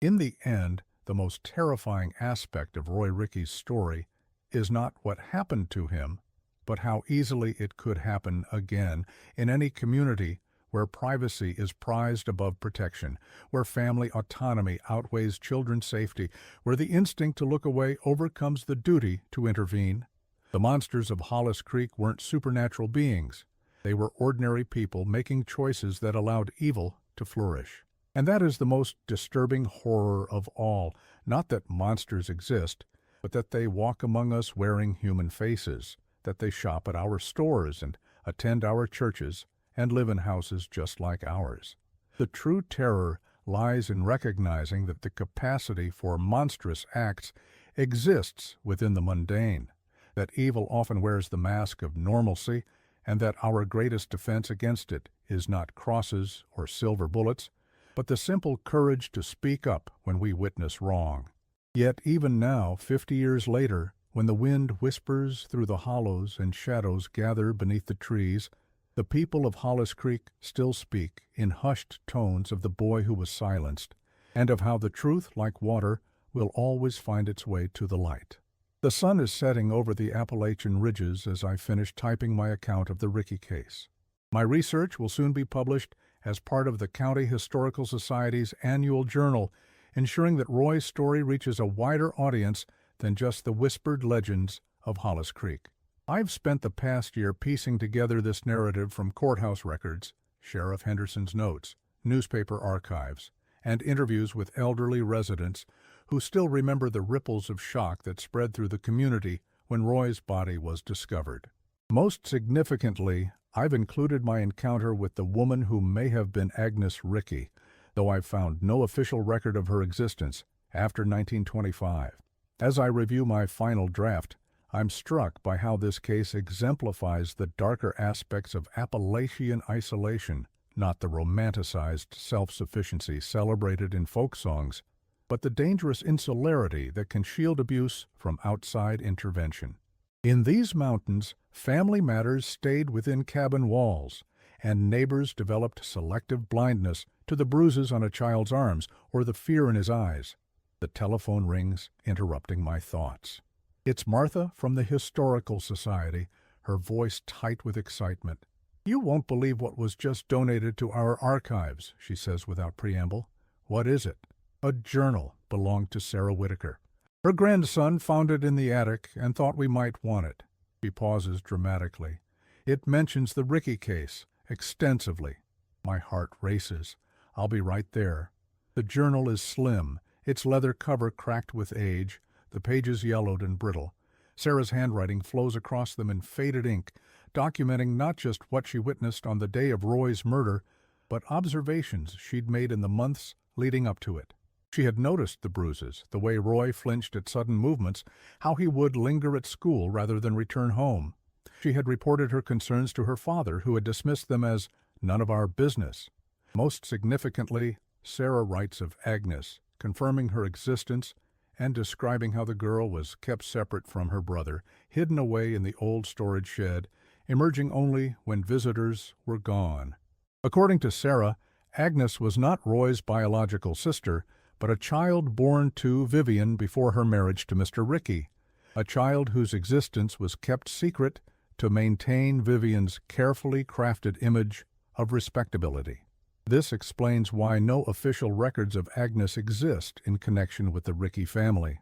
In the end, the most terrifying aspect of Roy Rickey's story is not what happened to him, but how easily it could happen again in any community where privacy is prized above protection, where family autonomy outweighs children's safety, where the instinct to look away overcomes the duty to intervene. The monsters of Hollis Creek weren't supernatural beings. They were ordinary people making choices that allowed evil to flourish. And that is the most disturbing horror of all, not that monsters exist, but that they walk among us wearing human faces, that they shop at our stores and attend our churches and live in houses just like ours. The true terror lies in recognizing that the capacity for monstrous acts exists within the mundane, that evil often wears the mask of normalcy, and that our greatest defense against it is not crosses or silver bullets, but the simple courage to speak up when we witness wrong. Yet even now, 50 years later, when the wind whispers through the hollows and shadows gather beneath the trees, the people of Hollis Creek still speak in hushed tones of the boy who was silenced, and of how the truth, like water, will always find its way to the light. The sun is setting over the Appalachian ridges as I finish typing my account of the Rickey case. My research will soon be published as part of the County Historical Society's annual journal, ensuring that Roy's story reaches a wider audience than just the whispered legends of Hollis Creek. I've spent the past year piecing together this narrative from courthouse records, Sheriff Henderson's notes, newspaper archives, and interviews with elderly residents who still remember the ripples of shock that spread through the community when Roy's body was discovered. Most significantly, I've included my encounter with the woman who may have been Agnes Rickey, though I've found no official record of her existence after 1925. As I review my final draft, I'm struck by how this case exemplifies the darker aspects of Appalachian isolation, not the romanticized self-sufficiency celebrated in folk songs, but the dangerous insularity that can shield abuse from outside intervention. In these mountains, family matters stayed within cabin walls, and neighbors developed selective blindness to the bruises on a child's arms or the fear in his eyes. The telephone rings, interrupting my thoughts. It's Martha from the Historical Society, her voice tight with excitement. "You won't believe what was just donated to our archives," she says without preamble. "What is it?" "A journal belonged to Sarah Whitaker. Her grandson found it in the attic and thought we might want it." She pauses dramatically. "It mentions the Rickey case extensively." My heart races. I'll be right there. The journal is slim, its leather cover cracked with age, the pages yellowed and brittle. Sarah's handwriting flows across them in faded ink, documenting not just what she witnessed on the day of Roy's murder, but observations she'd made in the months leading up to it. She had noticed the bruises, the way Roy flinched at sudden movements, how he would linger at school rather than return home. She had reported her concerns to her father, who had dismissed them as none of our business. Most significantly, Sarah writes of Agnes, confirming her existence and describing how the girl was kept separate from her brother, hidden away in the old storage shed, emerging only when visitors were gone. According to Sarah, Agnes was not Roy's biological sister, but a child born to Vivien before her marriage to Mr. Rickey, a child whose existence was kept secret to maintain Vivien's carefully crafted image of respectability. This explains why no official records of Agnes exist in connection with the Rickey family.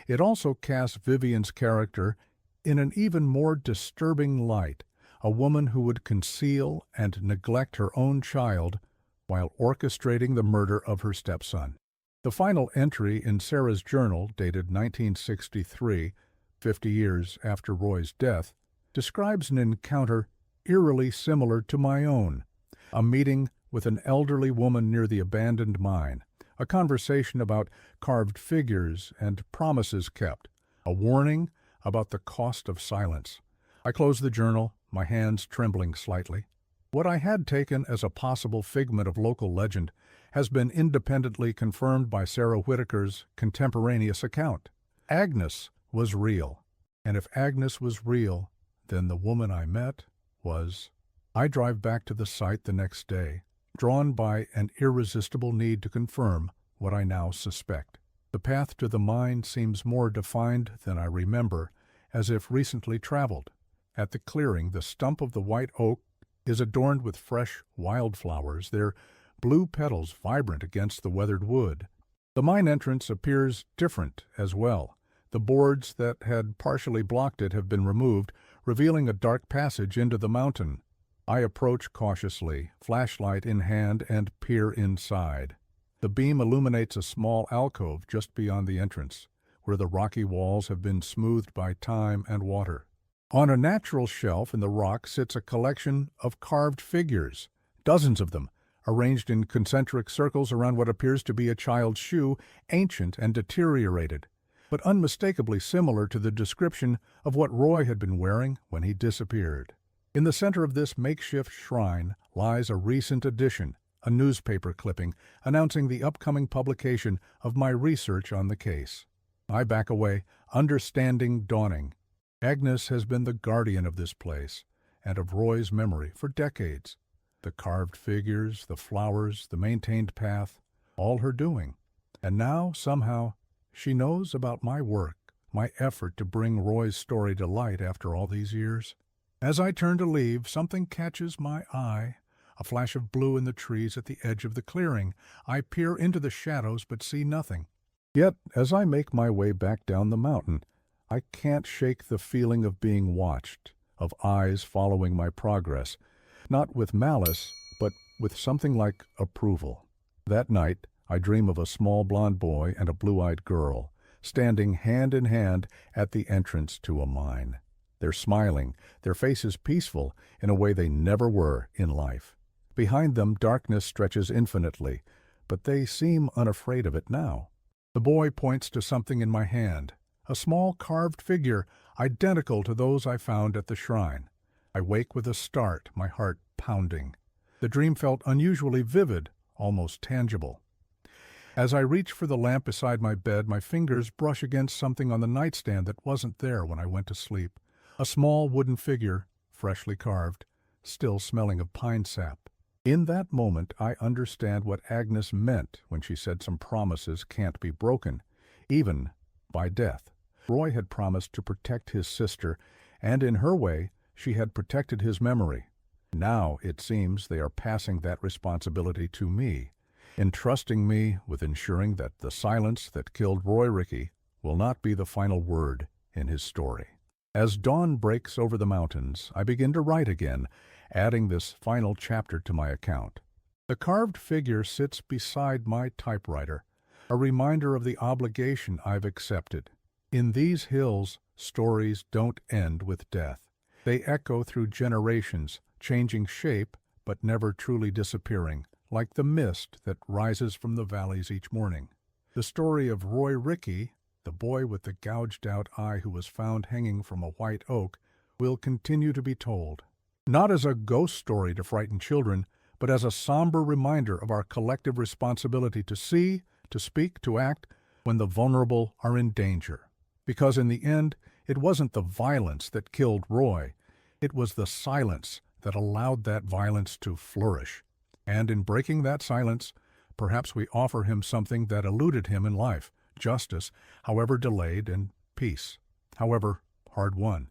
It also casts Vivien's character in an even more disturbing light, a woman who would conceal and neglect her own child while orchestrating the murder of her stepson. The final entry in Sarah's journal, dated 1963, 50 years after Roy's death, describes an encounter eerily similar to my own, a meeting with an elderly woman near the abandoned mine, a conversation about carved figures and promises kept, a warning about the cost of silence. I closed the journal, my hands trembling slightly. What I had taken as a possible figment of local legend has been independently confirmed by Sarah Whitaker's contemporaneous account. Agnes was real, and if Agnes was real, then the woman I met was. I drive back to the site the next day, drawn by an irresistible need to confirm what I now suspect. The path to the mine seems more defined than I remember, as if recently traveled. At the clearing, the stump of the white oak is adorned with fresh wildflowers, their blue petals vibrant against the weathered wood. The mine entrance appears different as well. The boards that had partially blocked it have been removed, revealing a dark passage into the mountain. I approach cautiously, flashlight in hand, and peer inside. The beam illuminates a small alcove just beyond the entrance, where the rocky walls have been smoothed by time and water. On a natural shelf in the rock sits a collection of carved figures, dozens of them, arranged in concentric circles around what appears to be a child's shoe, ancient and deteriorated, but unmistakably similar to the description of what Roy had been wearing when he disappeared. In the center of this makeshift shrine lies a recent addition, a newspaper clipping announcing the upcoming publication of my research on the case. I back away, understanding dawning. Agnes has been the guardian of this place and of Roy's memory for decades. The carved figures, the flowers, the maintained path, all her doing. And now, somehow, she knows about my work, my effort to bring Roy's story to light after all these years. As I turn to leave, something catches my eye, A flash of blue in the trees at the edge of the clearing. I peer into the shadows but see nothing. Yet, as I make my way back down the mountain, I can't shake the feeling of being watched, of eyes following my progress, not with malice, but with something like approval. That night, I dream of a small blonde boy and a blue-eyed girl, standing hand in hand at the entrance to a mine. They're smiling, their faces peaceful in a way they never were in life. Behind them, darkness stretches infinitely, but they seem unafraid of it now. The boy points to something in my hand, a small carved figure identical to those I found at the shrine. I wake with a start, my heart pounding. The dream felt unusually vivid, almost tangible. As I reach for the lamp beside my bed, my fingers brush against something on the nightstand that wasn't there when I went to sleep. A small wooden figure, freshly carved, still smelling of pine sap. In that moment, I understand what Agnes meant when she said some promises can't be broken, even by death. Roy had promised to protect his sister, and in her way, she had protected his memory. Now, it seems, they are passing that responsibility to me, entrusting me with ensuring that the silence that killed Roy Rickey will not be the final word in his story. As dawn breaks over the mountains, I begin to write again, adding this final chapter to my account. The carved figure sits beside my typewriter, a reminder of the obligation I've accepted. In these hills, stories don't end with death. They echo through generations, changing shape but never truly disappearing, like the mist that rises from the valleys each morning. The story of Roy Rickey, the boy with the gouged-out eye who was found hanging from a white oak, will continue to be told. Not as a ghost story to frighten children, but as a somber reminder of our collective responsibility to see, to speak, to act when the vulnerable are in danger. Because in the end, it wasn't the violence that killed Roy. It was the silence that allowed that violence to flourish. And in breaking that silence, perhaps we offer him something that eluded him in life, justice, however delayed, and peace, however hard-won.